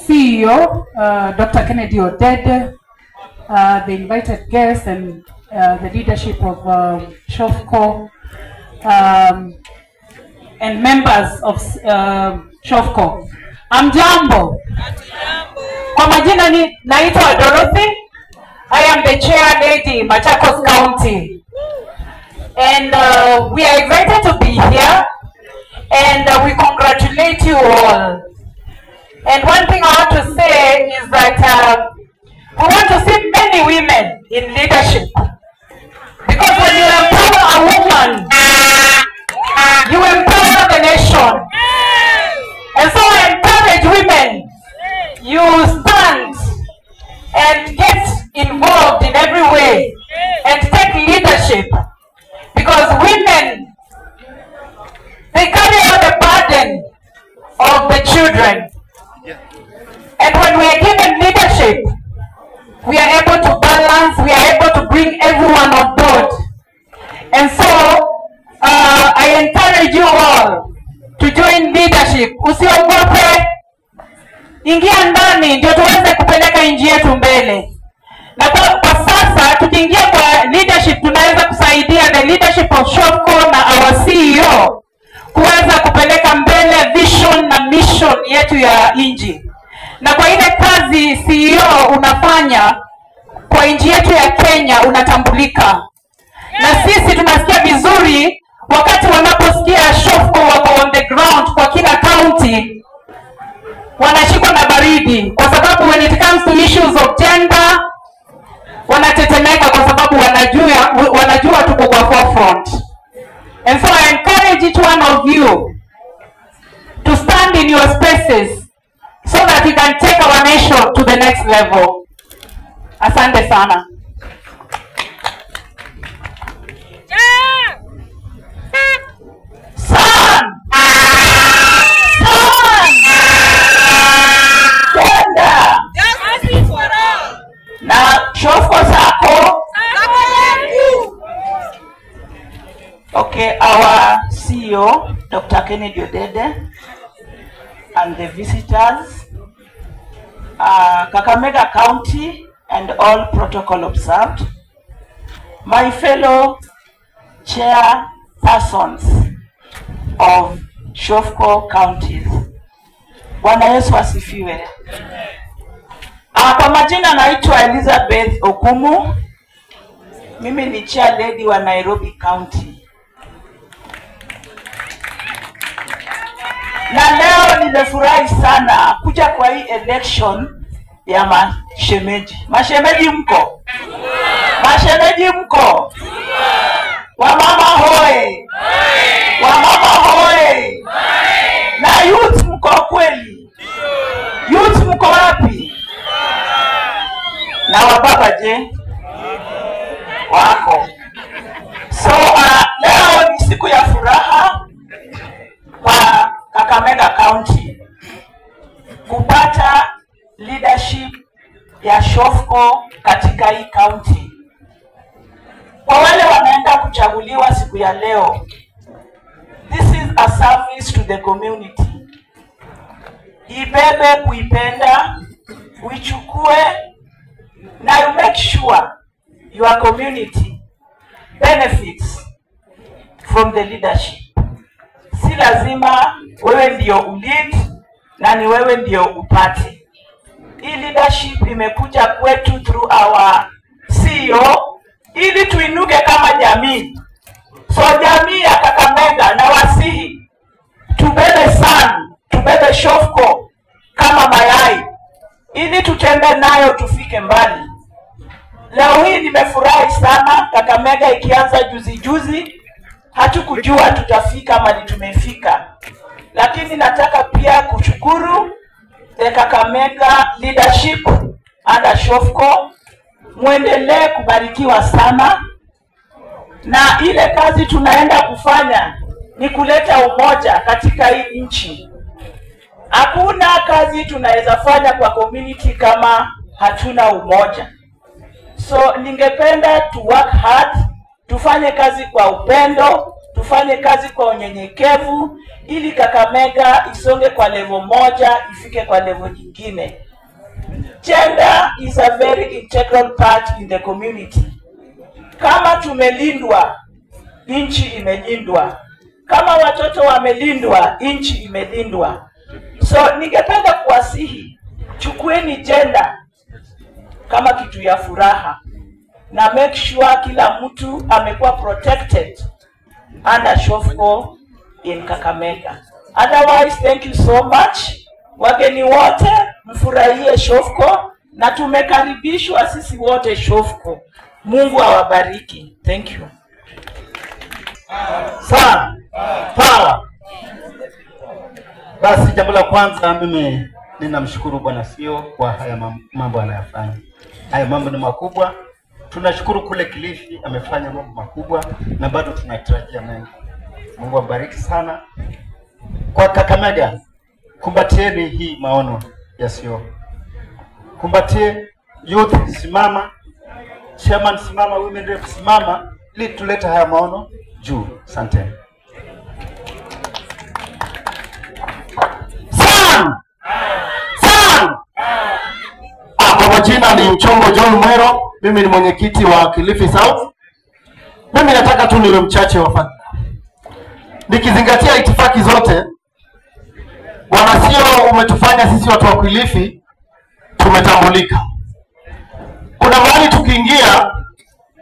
CEO, Dr. Kennedy Odede, the invited guests, and the leadership of SHOFCO, and members of SHOFCO. Amjambo. Kwa majina ni naitwa Dorothy. I am the chair lady, Machakos County. And we are excited to be here, and we congratulate you all. And one thing I want to say is that we want to see many women in leadership. Because when you empower a woman, you empower the nation. And so I encourage women, you stand and get involved in every way and take leadership. Because women, they carry out the burden of the children. And when we are given leadership, we are able to balance, we are able to bring everyone on board. And so, I encourage you all to join leadership. Usiogope, ingia ndani ndio tuweze kupeleka nchi yetu mbele. Na kwa sasa tukiingia kwa leadership, tunaweza kusaidia the leadership of SHOFCO na our CEO kuweza kupeleka mbele vision na mission yetu ya nchi. Na kwa ile kazi CEO unafanya kwa nchi yetu ya Kenya unatambulika. Na sisi tunasikia vizuri wakati wanaposikia SHOFCO wako on the ground kwa kila county, wanashikwa na baridi kwa sababu when it comes to issues of gender wanatetemeka kwa sababu wanajua tuko kwa forefront. And so I encourage each one of you to stand in your spaces so that we can take our nation to the next level. Asante sana. Okay, our CEO, Dr. Kennedy Odede, and the visitors, Kakamega County, and all protocol observed, my fellow chairpersons of SHOFCO counties. Bwana Yesu asifiwe. Kwa majina naitwa Elizabeth Okumu. Mimi ni chair lady wa Nairobi County. Na leo nimefurahi sana kuja kwa hii election ya mashemeji. Mashemeji mko? Mashemeji mko? Wamama hoye! Wamama hoye! Na youth mko kweli? Youth mko wapi? Na wababa je? Wako. So leo ni siku ya furaha kwa Kakamega County kupata leadership ya SHOFCO katika hii county. Kwa wale wanaenda kuchaguliwa siku ya leo, this is a service to the community. Ibebe kuipenda, uichukue, na you make sure your community benefits from the leadership. Si lazima wewe ndio ulead na ni wewe ndio upate. Hii leadership imekuja kwetu through our CEO ili tuinuke kama jamii. So jamii ya Kakamega na wasihi tubebe sana, tubebe SHOFCO kama mayai ili tutembee nayo tufike mbali. Leo hii nimefurahi sana Kakamega ikianza juzi. Hatukujua tutafika mali tumefika. Lakini nataka pia kushukuru the Kakamega leadership under SHOFCO. Muendelee kubarikiwa sana. Na ile kazi tunaenda kufanya ni kuleta umoja katika hii nchi. Hakuna kazi tunaweza fanya kwa community kama hatuna umoja. So ningependa to work hard, tufanye kazi kwa upendo, tufanye kazi kwa unyenyekevu ili Kakamega isonge kwa level moja ifike kwa level nyingine. Gender is a very integral part in the community. Kama tumelindwa, nchi imelindwa. Kama watoto wamelindwa, nchi imelindwa. So ningependa kuwasihi, chukueni gender kama kitu ya furaha na make sure kila mtu amekuwa protected under SHOFCO in Kakamega. Otherwise, thank you so much. Wageni wote mfurahie SHOFCO na tumekaribishwa sisi wote SHOFCO. Mungu awabariki. Thank you. Sana. Power. Basi jambo la kwanza mimi ninamshukuru Bwana Sio kwa haya mambo anayofanya. Haya mambo ni makubwa. Tunashukuru kule Kilifi amefanya mambo makubwa na bado tunatarajia mengi. Mungu abariki sana. Kwa Kakamega, kumbatieni hii maono ya Sio. Kumbatie youth, simama. Chairman simama, women rep simama, ili tuleta haya maono juu. Asante. Sana! Kwa majina ni Mchongo John Mwero, mimi ni mwenyekiti wa Kilifi South. Mimi nataka tu niwe mchache wa fadhila. Nikizingatia itifaki zote, Bwana Sio umetufanya sisi watu wa Kilifi tumetambulika. Kuna mahali tukiingia,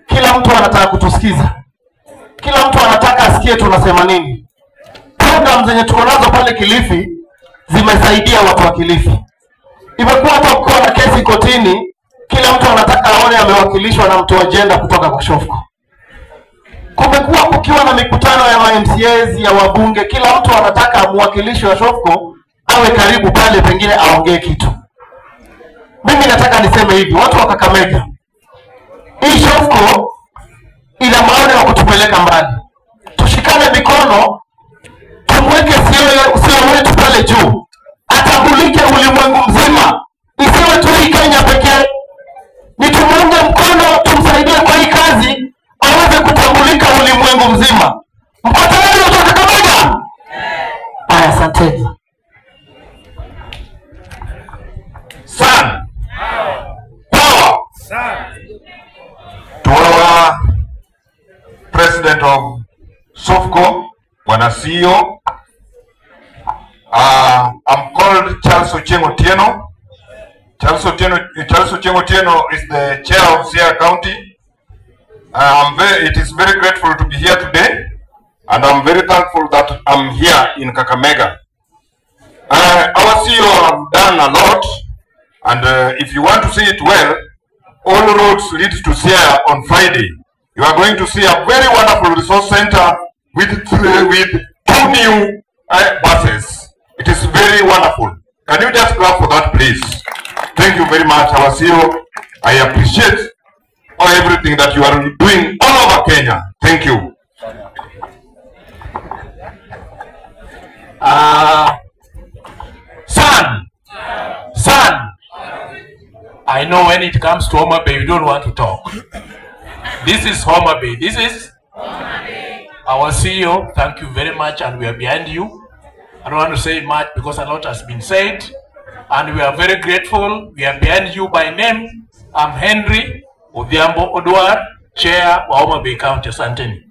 kila mtu anataka kutusikiza. Kila mtu anataka asikie tunasema nini. Program zenye tuko nazo pale Kilifi zimesaidia watu wa Kilifi. Imekuwa hata ukiwa na kesi kotini, kila mtu anataka aone amewakilishwa na mtu wa agenda kutoka kwa SHOFCO. Kumekuwa kukiwa na mikutano ya MCAs, ya wabunge, kila mtu anataka mwakilishi wa SHOFCO awe karibu pale pengine aongee kitu. Mimi nataka niseme hivi, watu wa Kakamega, hii SHOFCO ina maana ya kutupeleka mbali. Tushikane mikono, tumweke Sio wetu pale juu. Atambulike ulimwengu mzima. Isiwe tu hii Kenya pekee. Ni tumuunge mkono, tumsaidie kwa hii kazi, aweze kutambulika ulimwengu mzima. Mko tayari watu wa Kakamega? Aya, asante. Sana. Power. To our President of SHOFCO, Bwana Sio, I'm called Charles Ochieng Otieno. Charles Ochieng Otieno is the chair of Siaya County. It is very grateful to be here today, and I'm very thankful that I'm here in Kakamega. Our CEO have done a lot, and if you want to see it well, all roads lead to Siaya on Friday. You are going to see a very wonderful resource center with 2 new buses. It is very wonderful. Can you just clap for that, please? Thank you very much, our CEO. I appreciate everything that you are doing all over Kenya. Thank you. Son, I know when it comes to Homa Bay, you don't want to talk. This is Homa Bay. This is our CEO. Thank you very much, and we are behind you. I don't want to say much because a lot has been said, and we are very grateful. We are behind you by name. I'm Henry Odhiambo Odwar, Chair of Homa Bay County. Asanteni.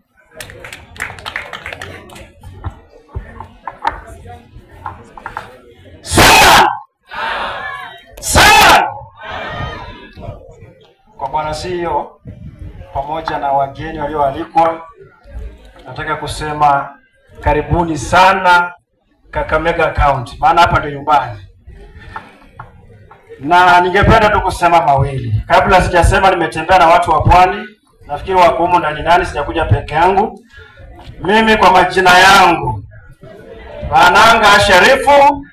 Kwa Bwana Sio pamoja na wageni walioalikwa, nataka kusema karibuni sana Kakamega County, maana hapa ndio nyumbani. Na ningependa tu kusema mawili. Kabla sijasema, nimetembea na watu wa Pwani, nafikiri wako humo ndani nani, sijakuja peke yangu. Mimi kwa majina yangu Bananga Sharifu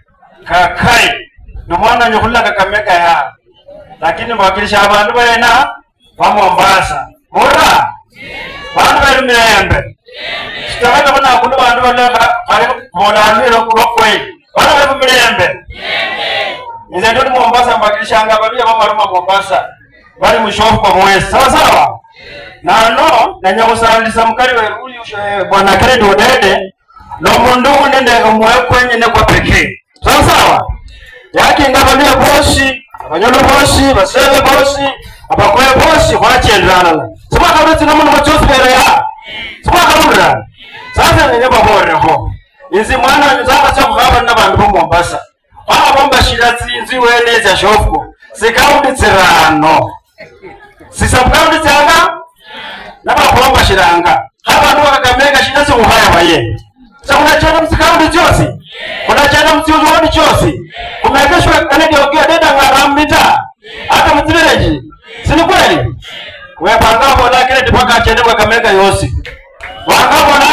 Kakai, ndio mwana nyukula Kakamega ya. Lakini mwakilisha abantu bena wa Mombasa. Mura? Bantu bali Mirembe. Sitaweza kuna kundu bantu bali Monamiro kurokwe. Bantu bali Mirembe. Nze ndio Mombasa mwakilisha anga bali ya mama Mombasa. Bali mshofu kwa mwezi. Sawa sawa? no na nyamusandisa mukali we uli bwana Kennedy Odede no mundu nende omwe kwenye ne kwa pekee sawa yake ngabamia bosi abanyolo bosi basebe bosi abakoye bosi kwachendrana sima kabati no mundu machosbere ya sima kabura sasa nene babore ho izi mwana nzaka cha kugaba n'abantu bo Mombasa bomba shiratsinzi weleza shofko sikaundi tsirano sisabukaundi tsanga nabakomba shiranga abantu bakakameka shinazo muhaya baye sakuna msikaundi chosi kuna chana msiuzuoni chosi kumekeshwa kanedi okia deda ngarambita hata mtibireji sini kweli wepanga bona kile tipaka chende wakameka yosi wakabona